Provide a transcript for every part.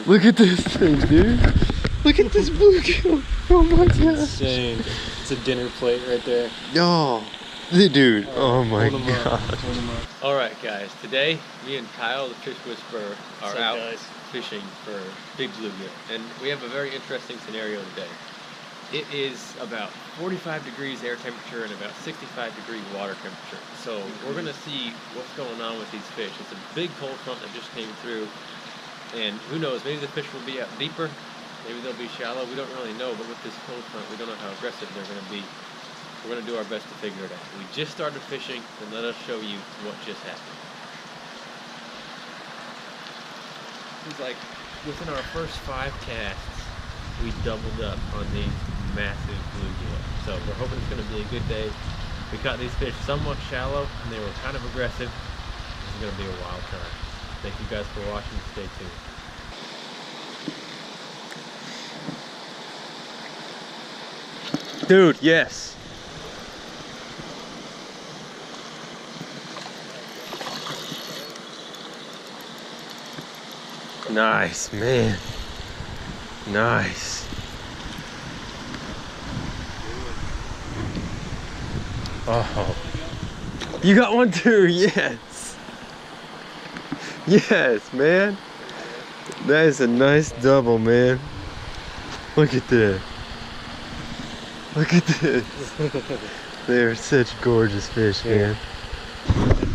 Look at this thing, dude. Look at this bluegill. Oh my god. Insane. It's a dinner plate right there. Oh, dude. Oh my god. Alright guys, today me and Kyle the Fish Whisperer are out fishing for big bluegill. And we have a very interesting scenario today. It is about 45 degrees air temperature and about 65 degree water temperature. So we're gonna see what's going on with these fish. It's a big cold front that just came through. And who knows, maybe the fish will be out deeper, maybe they'll be shallow, we don't really know, but with this cold front, we don't know how aggressive they're going to be. We're going to do our best to figure it out. We just started fishing, and let us show you what just happened. It's like, within our first 5 casts, we doubled up on these massive bluegill. So we're hoping it's going to be a good day. We caught these fish somewhat shallow, and they were kind of aggressive. This is going to be a wild time. Thank you guys for watching. Stay tuned. Dude, yes. Nice, man. Nice. Oh. You got one too, yes. Yes, man. That is a nice double, man. Look at that. Look at this. They are such gorgeous fish, man.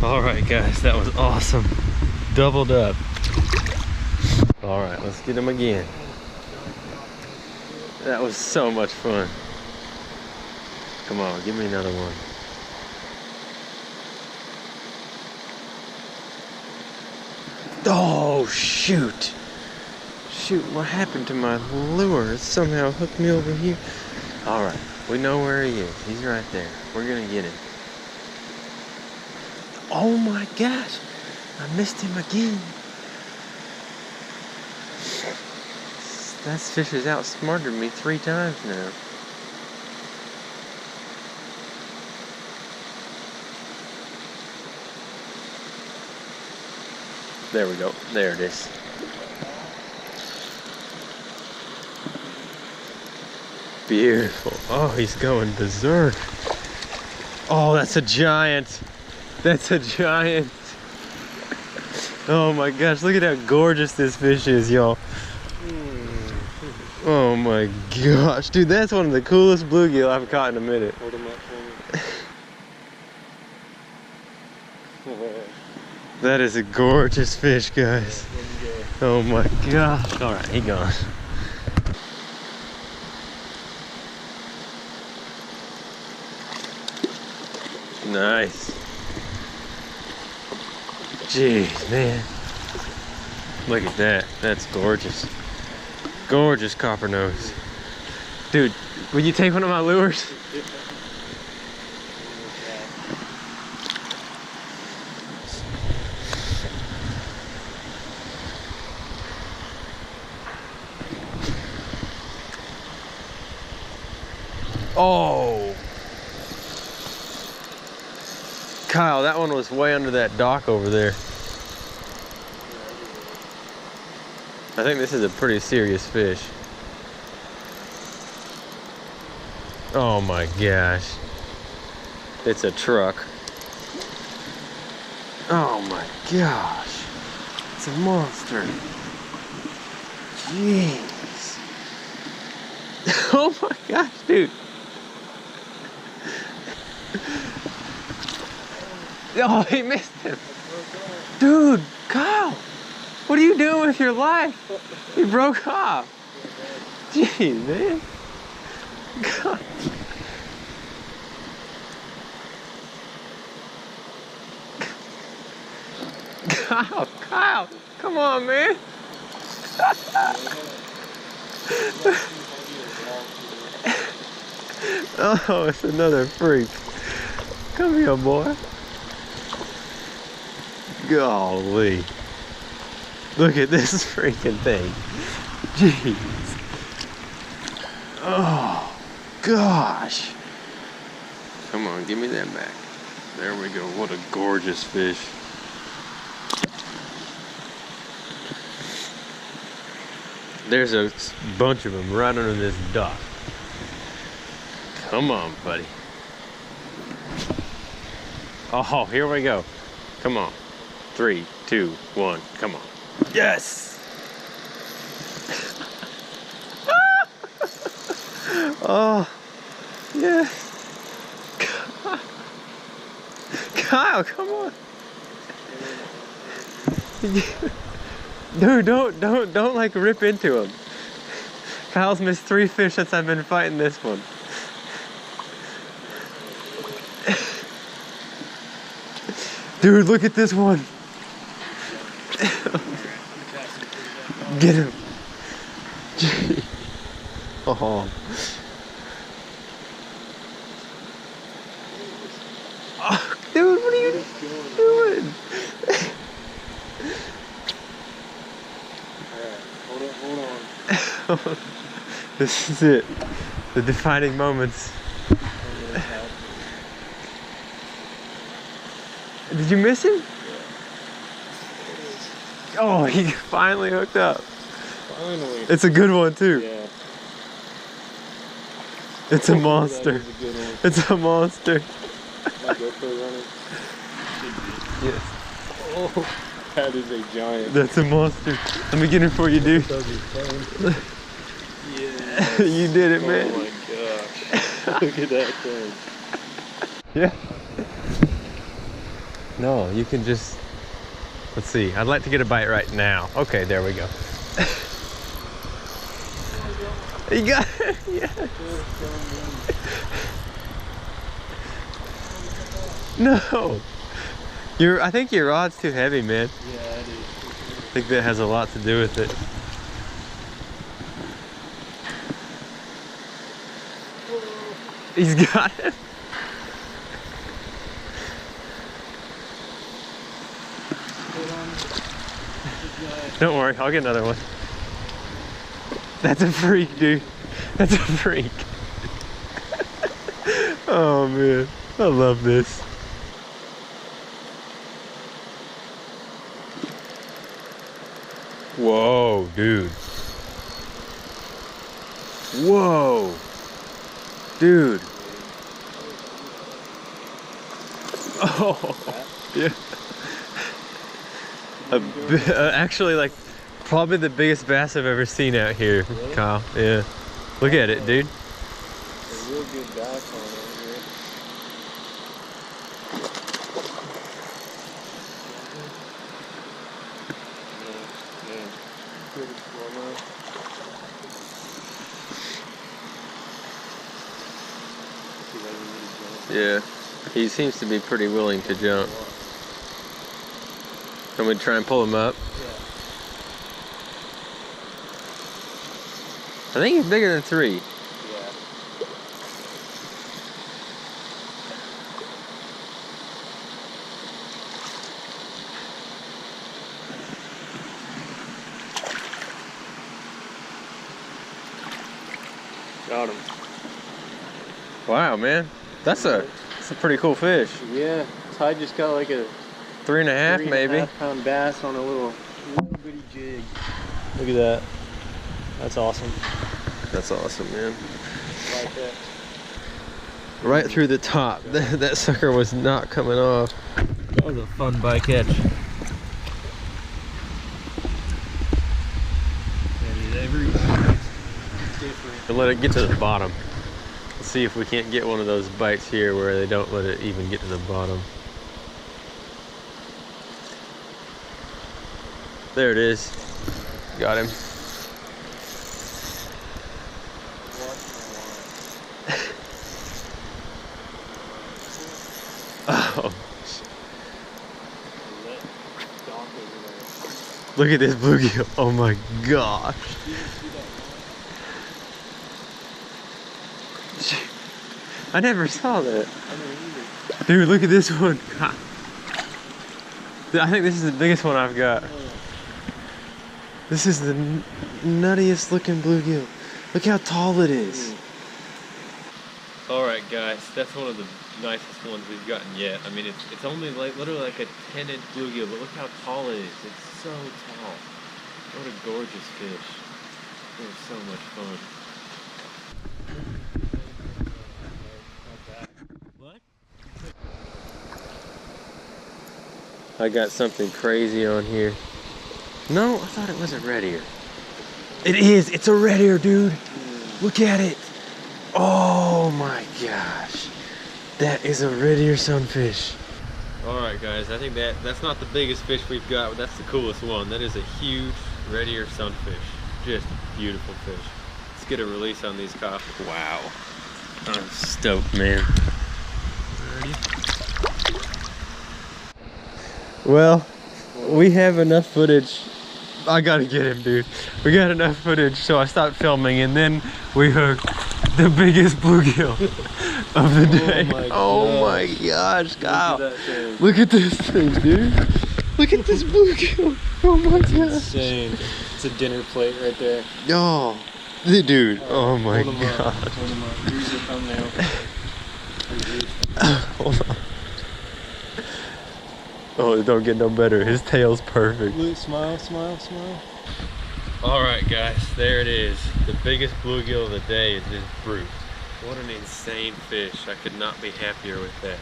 Alright guys, that was awesome. Doubled up. Alright, let's get them again. That was so much fun. Come on, give me another one. Oh, shoot. Shoot, what happened to my lure? It somehow hooked me over here. Alright, we know where he is. He's right there. We're gonna get him. Oh my gosh. I missed him again. That fish has outsmarted me 3 times now. There we go. There it is. Beautiful. Oh, he's going berserk. Oh, that's a giant. That's a giant. Oh my gosh, look at how gorgeous this fish is, y'all. Oh my gosh. Dude, that's one of the coolest bluegill I've caught in a minute. Hold him up for me. That is a gorgeous fish, guys. Oh my gosh. Alright, he gone. Nice. Jeez, man. Look at that. That's gorgeous. Gorgeous copper nose. Dude, will you take one of my lures? Oh! Kyle, that one was way under that dock over there. I think this is a pretty serious fish. Oh my gosh. It's a truck. Oh my gosh. It's a monster. Jeez. Oh my gosh, dude. Oh, he missed him. Dude, Kyle, what are you doing with your life? He broke off. Jeez, man. God. Kyle, come on, man. Oh, it's another freak. Come here, boy. Golly. Look at this freaking thing. Jeez. Oh, gosh. Come on, give me that back. There we go. What a gorgeous fish. There's a bunch of them right under this dock. Come on, buddy. Oh, here we go. Come on. 3, 2, 1, come on. Yes! Oh, yes. Kyle, come on. Dude, don't like rip into him. Kyle's missed 3 fish since I've been fighting this one. Dude, look at this one. Get him. Oh. Oh, dude, what are you doing? Hold on. This is it. The defining moments. Did you miss him? Oh, he finally hooked up. Finally. It's a good one too. Yeah. It's a monster. That is a good one. It's a monster. My GoPro running. Yes. Oh, that is a giant. That's a monster. Let me get him for you, dude. Yeah. You did it, man. Oh my gosh. Look at that thing. Yeah. No, you can just, let's see. I'd like to get a bite right now. Okay, there we go. You got it. Yeah. No. I think your rod's too heavy, man. Yeah, it is. I think that has a lot to do with it. He's got it. Don't worry, I'll get another one. That's a freak, dude. That's a freak. Oh man, I love this. Whoa, dude. Whoa. Dude. Oh, yeah. Actually, like, probably the biggest bass I've ever seen out here, really? Kyle. Yeah. Look at it, dude. A real good bass on it here. Yeah. Pretty slow now. Yeah. He seems to be pretty willing to jump. Can we try and pull him up? Yeah. I think he's bigger than 3. Yeah. Got him. Wow, man. That's a pretty cool fish. Yeah. Ty just got like a 3.5 maybe. 3.5 pound bass on a little bitty jig. Look at that. That's awesome. That's awesome, man. Like that. Right through the top. That sucker was not coming off. That was a fun bycatch. Every different. Let it get to the bottom. Let's see if we can't get one of those bites here where they don't let it even get to the bottom. There it is. Got him. Oh. Look at this bluegill. Oh my gosh. I never saw that. Dude, look at this one. I think this is the biggest one I've got. This is the nuttiest looking bluegill. Look how tall it is. Alright guys, that's one of the nicest ones we've gotten yet. I mean, it's only like literally like a 10-inch bluegill, but look how tall it is. It's so tall. What a gorgeous fish. It was so much fun. What? I got something crazy on here. No, I thought it was a red ear. It is, it's a red ear, dude. Look at it. Oh my gosh. That is a red ear sunfish. Alright guys, I think that's not the biggest fish we've got, but that's the coolest one. That is a huge red ear sunfish. Just a beautiful fish. Let's get a release on these cops. Wow. I'm stoked, man. Ready? Well, we have enough footage. I gotta get him, dude. We got enough footage, so I stopped filming, and then we hooked the biggest bluegill of the day. Oh my gosh, Kyle. Look at this thing, dude. Look at this bluegill. Oh my gosh. Insane. It's a dinner plate right there. Oh, dude. Oh my Hold god. Hold him up. Here's the thumbnail. Hold on. Oh, it don't get no better. His tail's perfect. Luke, smile, smile, smile. Alright guys, there it is. The biggest bluegill of the day is this brute. What an insane fish. I could not be happier with that.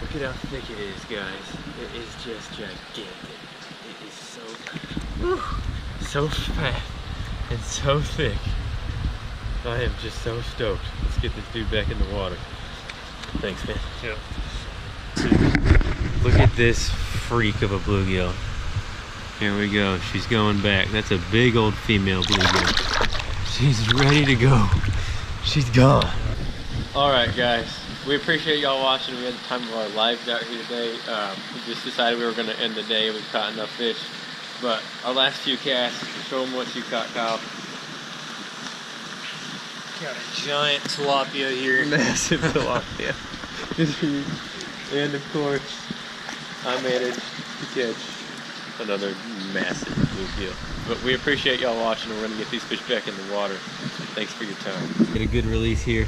Look at how thick it is, guys. It is just gigantic. It is so fat and so thick. I am just so stoked. Let's get this dude back in the water. Thanks, man. Yeah. Look at this freak of a bluegill. Here we go. She's going back. That's a big old female bluegill. She's ready to go. She's gone. Alright guys, we appreciate y'all watching. We had the time of our lives out here today. We just decided we were going to end the day. We've caught enough fish. But our last few casts, show them what you caught, Kyle. Got a giant tilapia here. Massive tilapia. And of course, I managed to catch Another massive bluegill. But we appreciate y'all watching. We're going to get these fish back in the water. Thanks for your time. Get a good release here.